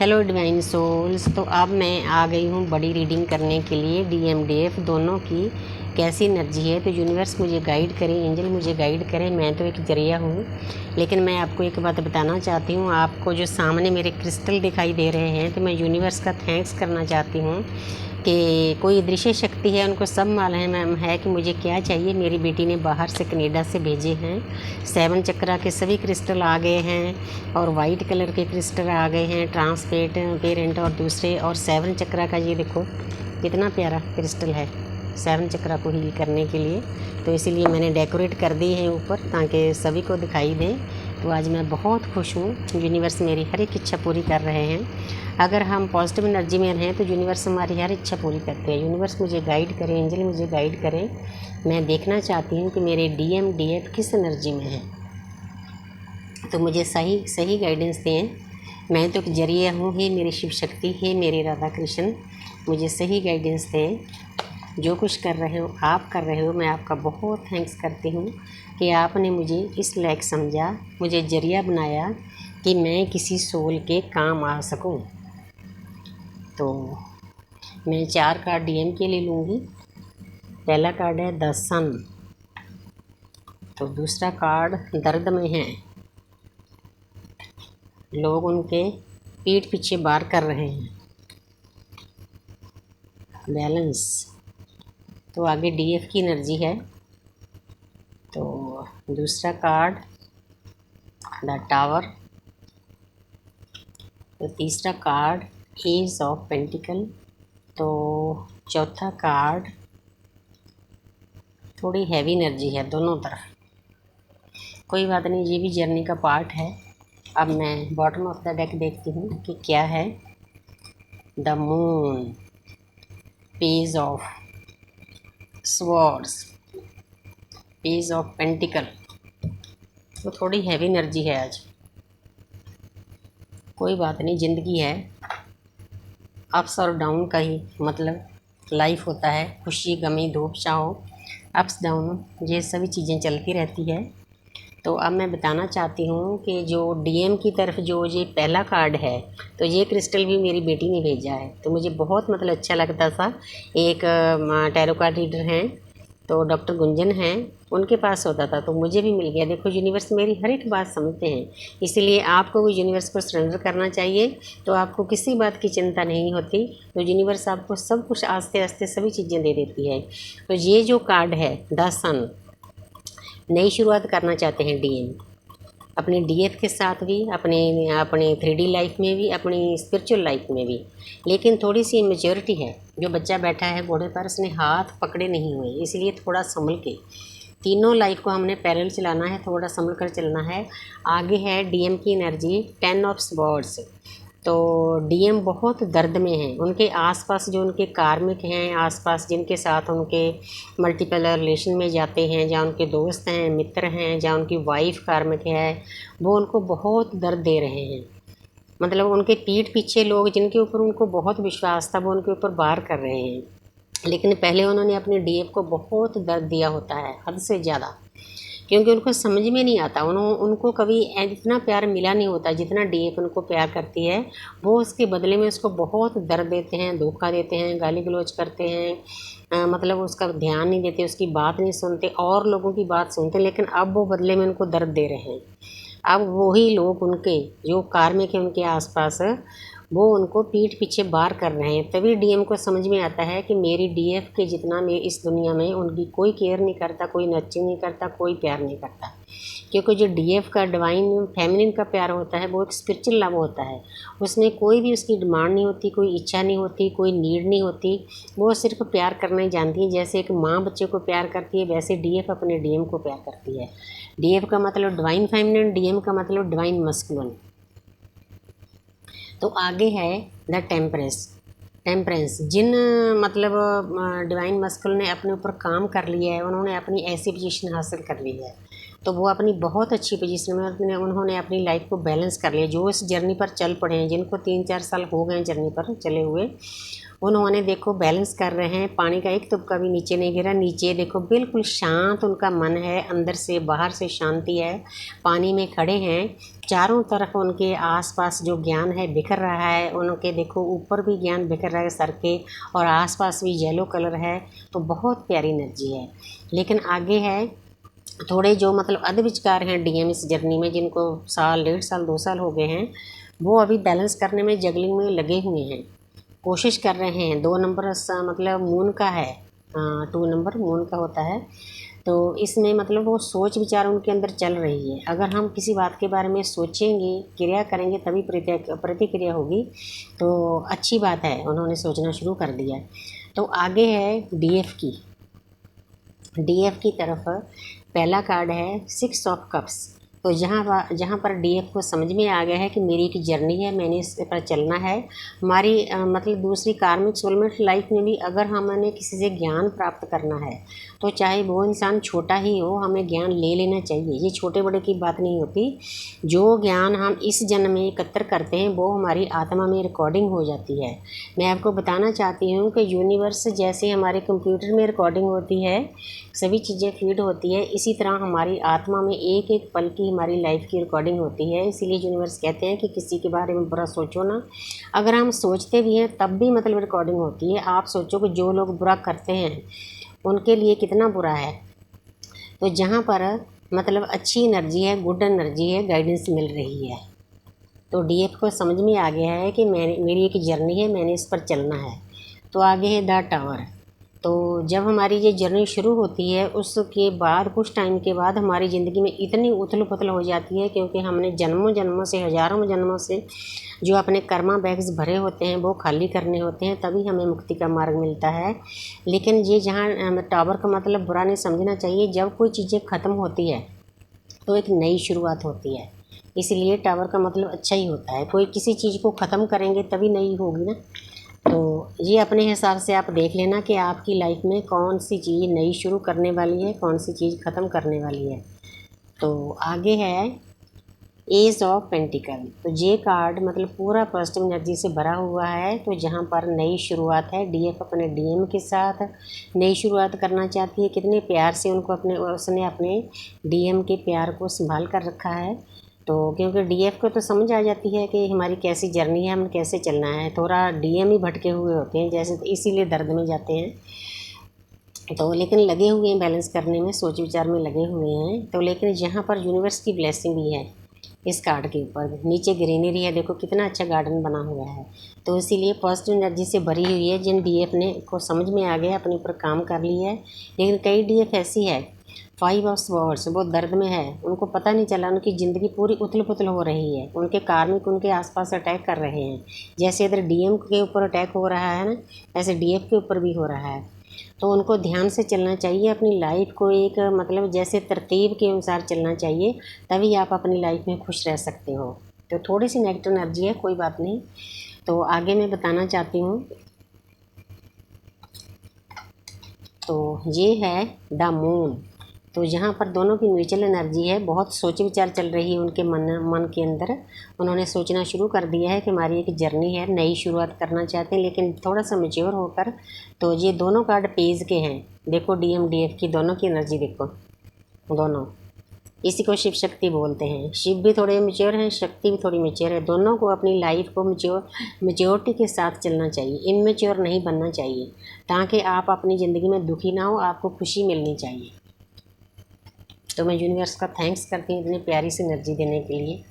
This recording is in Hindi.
Hello divine souls. तो अब मैं आ गई हूँ बड़ी रीडिंग करने के लिए। DMDF दोनों की कैसी एनर्जी है, तो यूनिवर्स मुझे गाइड करे, एंजल मुझे गाइड करे। मैं तो एक जरिया हूँ, लेकिन मैं आपको एक बात बताना चाहती हूँ। आपको जो सामने मेरे क्रिस्टल दिखाई दे रहे हैं, तो मैं यूनिवर्स का थैंक्स करना चाहती हूँ कि कोई दृश्य शक्ति है, उनको सब मालूम है कि मुझे क्या चाहिए। मेरी बेटी ने बाहर से कनाडा से भेजे हैं। 7 चक्रा के सभी क्रिस्टल आ गए हैं और वाइट कलर के क्रिस्टल आ गए हैं, ट्रांसपेरेंट और दूसरे। और 7 चक्रा का ये देखो कितना प्यारा क्रिस्टल है 7 चक्रा को हील करने के लिए। तो इसीलिए मैंने डेकोरेट कर दी है ऊपर, ताकि सभी को दिखाई दें। तो आज मैं बहुत खुश हूँ। यूनिवर्स मेरी हर एक इच्छा पूरी कर रहे हैं। अगर हम पॉजिटिव एनर्जी में रहें तो यूनिवर्स हमारी हर इच्छा पूरी करते हैं। यूनिवर्स मुझे गाइड करें, एंजल मुझे गाइड करें। मैं देखना चाहती हूँ कि मेरे DMDF किस एनर्जी में है, तो मुझे सही गाइडेंस दें। मैं तो एक जरिया हूँ, ही मेरी शिव शक्ति है, मेरे राधा कृष्ण मुझे सही गाइडेंस दें। जो कुछ कर रहे हो, आप कर रहे हो, मैं आपका बहुत थैंक्स करती हूँ कि आपने मुझे इस लायक समझा, मुझे जरिया बनाया कि मैं किसी सोल के काम आ सकूँ। तो मैं 4 कार्ड DM के लिए लूँगी। पहला कार्ड है द सन, तो दूसरा कार्ड दर्द में है, लोग उनके पीठ पीछे वार कर रहे हैं, बैलेंस। तो आगे DF की एनर्जी है। तो दूसरा कार्ड द टावर, तो तीसरा कार्ड एज ऑफ पेंटिकल। तो चौथा कार्ड थोड़ी हैवी एनर्जी है दोनों तरफ। कोई बात नहीं, ये भी जर्नी का पार्ट है। अब मैं बॉटम ऑफ द डेक देखती हूँ कि क्या है। The moon, page of swords, page of pentacle. तो थोड़ी हैवी एनर्जी है आज। कोई बात नहीं, ज़िंदगी है, अप्स और डाउन का ही मतलब लाइफ होता है। खुशी, गमी, धूप, छाँव, अप्स डाउन, ये सभी चीज़ें चलती रहती है। तो अब मैं बताना चाहती हूँ कि जो DM की तरफ जो ये पहला कार्ड है, तो ये क्रिस्टल भी मेरी बेटी ने भेजा है। तो मुझे बहुत मतलब अच्छा लगता था। एक टैरो कार्ड रीडर हैं, तो डॉक्टर गुंजन हैं, उनके पास होता था, तो मुझे भी मिल गया। देखो यूनिवर्स मेरी हर एक बात समझते हैं, इसीलिए आपको भी यूनिवर्स को सरेंडर करना चाहिए। तो आपको किसी बात की चिंता नहीं होती, तो यूनिवर्स आपको सब कुछ आस्ते आस्ते सभी चीज़ें दे देती है। तो ये जो कार्ड है द सन, नई शुरुआत करना चाहते हैं DM, अपने DF के साथ भी, अपने 3D लाइफ में भी, अपनी स्पिरिचुअल लाइफ में भी। लेकिन थोड़ी सी इमेच्योरिटी है। जो बच्चा बैठा है घोड़े पर, उसने हाथ पकड़े नहीं हुए, इसलिए थोड़ा संभल के तीनों लाइफ को हमने पैरेलल चलाना है, थोड़ा संभल कर चलना है। आगे है DM की एनर्जी 10 ऑफ स्वॉर्ड्स। तो DM बहुत दर्द में हैं। उनके आसपास जो उनके कार्मिक हैं, आसपास जिनके साथ उनके मल्टीपल रिलेशन में जाते हैं, जहाँ उनके दोस्त हैं, मित्र हैं, जहाँ उनकी वाइफ कार्मिक है, वो उनको बहुत दर्द दे रहे हैं। मतलब उनके पीठ पीछे लोग जिनके ऊपर उनको बहुत विश्वास था, वो उनके ऊपर वार कर रहे हैं। लेकिन पहले उन्होंने अपने DF को बहुत दर्द दिया होता है, हद से ज़्यादा, क्योंकि उनको समझ में नहीं आता। उनको कभी इतना प्यार मिला नहीं होता जितना DF उनको प्यार करती है। वो उसके बदले में उसको बहुत दर्द देते हैं, धोखा देते हैं, गाली गलौज करते हैं, मतलब उसका ध्यान नहीं देते, उसकी बात नहीं सुनते, और लोगों की बात सुनते। लेकिन अब वो बदले में उनको दर्द दे रहे हैं। अब वही लोग उनके जो कार्मिक है उनके आसपास, वो उनको पीठ पीछे वार कर रहे हैं। तभी DM को समझ में आता है कि मेरी DF के जितना मैं इस दुनिया में उनकी कोई केयर नहीं करता, कोई नर्चरिंग नहीं करता, कोई प्यार नहीं करता। क्योंकि जो DF का डिवाइन फेमिनिन का प्यार होता है, वो एक स्पिरिचुअल लव होता है। उसमें कोई भी उसकी डिमांड नहीं होती, कोई इच्छा नहीं होती, कोई नीड नहीं होती। वो सिर्फ प्यार करना ही जानती है। जैसे एक माँ बच्चे को प्यार करती है, वैसे DF अपने DM को प्यार करती है। DF का मतलब डिवाइन फेमिनिन, DM का मतलब डिवाइन मस्कुलिन। तो आगे है द टेम्परेंस। जिन मतलब डिवाइन मस्कुलिन ने अपने ऊपर काम कर लिया है, उन्होंने अपनी ऐसी पोजीशन हासिल कर ली है, तो वो अपनी बहुत अच्छी पोजीशन में उन्होंने अपनी लाइफ को बैलेंस कर लिया। जो इस जर्नी पर चल पड़े हैं, जिनको 3-4 साल हो गए हैं जर्नी पर चले हुए, उन्होंने देखो बैलेंस कर रहे हैं। पानी का एक तुपका भी नीचे नहीं गिरा। नीचे देखो बिल्कुल शांत उनका मन है, अंदर से बाहर से शांति है। पानी में खड़े हैं, चारों तरफ उनके आसपास जो ज्ञान है बिखर रहा है। उनके देखो ऊपर भी ज्ञान बिखर रहा है सर के, और आसपास भी येलो कलर है। तो बहुत प्यारी एनर्जी है। लेकिन आगे है थोड़े जो मतलब अधविचकार हैं डीएम इस जर्नी में, जिनको साल 1.5 साल 2 साल हो गए हैं, वो अभी बैलेंस करने में जगलिंग में लगे हुए हैं, कोशिश कर रहे हैं। 2 नंबर मतलब मून का है, 2 नंबर मून का होता है। तो इसमें मतलब वो सोच विचार उनके अंदर चल रही है। अगर हम किसी बात के बारे में सोचेंगे, क्रिया करेंगे, तभी प्रतिक्रिया होगी। तो अच्छी बात है, उन्होंने सोचना शुरू कर दिया। तो आगे है डीएफ की। डीएफ की तरफ पहला कार्ड है 6 ऑफ कप्स। तो जहाँ पर डीएफ को समझ में आ गया है कि मेरी एक जर्नी है, मैंने इस पर चलना है। हमारी मतलब दूसरी कार्मिक सोलमेट लाइफ में भी अगर हमने किसी से ज्ञान प्राप्त करना है, तो चाहे वो इंसान छोटा ही हो, हमें ज्ञान ले लेना चाहिए। ये छोटे बड़े की बात नहीं होती। जो ज्ञान हम इस जन्म में एकत्र करते हैं वो हमारी आत्मा में रिकॉर्डिंग हो जाती है। मैं आपको बताना चाहती हूँ कि यूनिवर्स जैसे हमारे कंप्यूटर में रिकॉर्डिंग होती है, सभी चीज़ें फीड होती है, इसी तरह हमारी आत्मा में एक एक पल की हमारी लाइफ की रिकॉर्डिंग होती है। इसीलिए यूनिवर्स कहते हैं कि किसी के बारे में बुरा सोचो ना। अगर हम सोचते भी हैं तब भी मतलब रिकॉर्डिंग होती है। आप सोचो कि जो लोग बुरा करते हैं उनके लिए कितना बुरा है। तो जहाँ पर मतलब अच्छी एनर्जी है, गुड एनर्जी है, गाइडेंस मिल रही है। तो डीएफ को समझ में आ गया है कि मेरी एक जर्नी है, मैंने इस पर चलना है। तो आगे है द टावर। तो जब हमारी ये जर्नी शुरू होती है, उसके बाद कुछ टाइम के बाद हमारी ज़िंदगी में इतनी उथल पुथल हो जाती है, क्योंकि हमने जन्मों जन्मों से, हज़ारों जन्मों से जो अपने कर्मा बैग्स भरे होते हैं वो खाली करने होते हैं, तभी हमें मुक्ति का मार्ग मिलता है। लेकिन ये जहाँ टावर का मतलब बुरा नहीं समझना चाहिए। जब कोई चीज़ें ख़त्म होती है तो एक नई शुरुआत होती है, इसलिए टावर का मतलब अच्छा ही होता है। कोई किसी चीज़ को ख़त्म करेंगे तभी नई होगी ना। तो ये अपने हिसाब से आप देख लेना कि आपकी लाइफ में कौन सी चीज़ नई शुरू करने वाली है, कौन सी चीज़ ख़त्म करने वाली है। तो आगे है एज ऑफ पेंटिकल। तो ये कार्ड मतलब पूरा पॉजिटिव एनर्जी से भरा हुआ है। तो जहाँ पर नई शुरुआत है, डीएफ अपने डीएम के साथ नई शुरुआत करना चाहती है। कितने प्यार से उसने अपने डीएम के प्यार को संभाल कर रखा है। तो क्योंकि डीएफ को तो समझ आ जाती है कि हमारी कैसी जर्नी है, हमें कैसे चलना है। थोड़ा डीएम ही भटके हुए होते हैं जैसे, तो इसीलिए दर्द में जाते हैं। तो लेकिन लगे हुए हैं बैलेंस करने में, सोच विचार में लगे हुए हैं। तो लेकिन यहाँ पर यूनिवर्स की ब्लेसिंग भी है। इस कार्ड के ऊपर नीचे ग्रीनरी है, देखो कितना अच्छा गार्डन बना हुआ है। तो इसीलिए पॉजिटिव एनर्जी से भरी हुई है। जिन डीएफ ने को समझ में आ गया, अपने ऊपर काम कर लिया है। लेकिन कई डीएफ ऐसी है 5 ऑफ स्वॉर्ड्स, वो दर्द में है, उनको पता नहीं चला, उनकी ज़िंदगी पूरी उथल पुथल हो रही है। उनके कार्मिक उनके आसपास अटैक कर रहे हैं। जैसे इधर डीएम के ऊपर अटैक हो रहा है ना, ऐसे डीएफ के ऊपर भी हो रहा है। तो उनको ध्यान से चलना चाहिए। अपनी लाइफ को एक मतलब जैसे तरतीब के अनुसार चलना चाहिए, तभी आप अपनी लाइफ में खुश रह सकते हो। तो थोड़ी सी नेगेटिव एनर्जी है, कोई बात नहीं। तो आगे मैं बताना चाहती हूँ, तो ये है द मून। तो यहाँ पर दोनों की म्यूचुअल एनर्जी है। बहुत सोच विचार चल रही है उनके मन के अंदर। उन्होंने सोचना शुरू कर दिया है कि हमारी एक जर्नी है, नई शुरुआत करना चाहते हैं, लेकिन थोड़ा सा मैच्योर होकर। तो ये दोनों कार्ड पेज के हैं, देखो डीएम डीएफ की दोनों की एनर्जी देखो, दोनों। इसी को शिव शक्ति बोलते हैं। शिव भी थोड़े मैच्योर हैं, शक्ति भी थोड़ी मैच्योर है। दोनों को अपनी लाइफ को मैच्योरिटी के साथ चलना चाहिए, इनमेच्योर नहीं बनना चाहिए, ताकि आप अपनी ज़िंदगी में दुखी ना हो, आपको खुशी मिलनी चाहिए। तो मैं यूनिवर्स का थैंक्स करती हूँ इतनी प्यारी सी एनर्जी देने के लिए।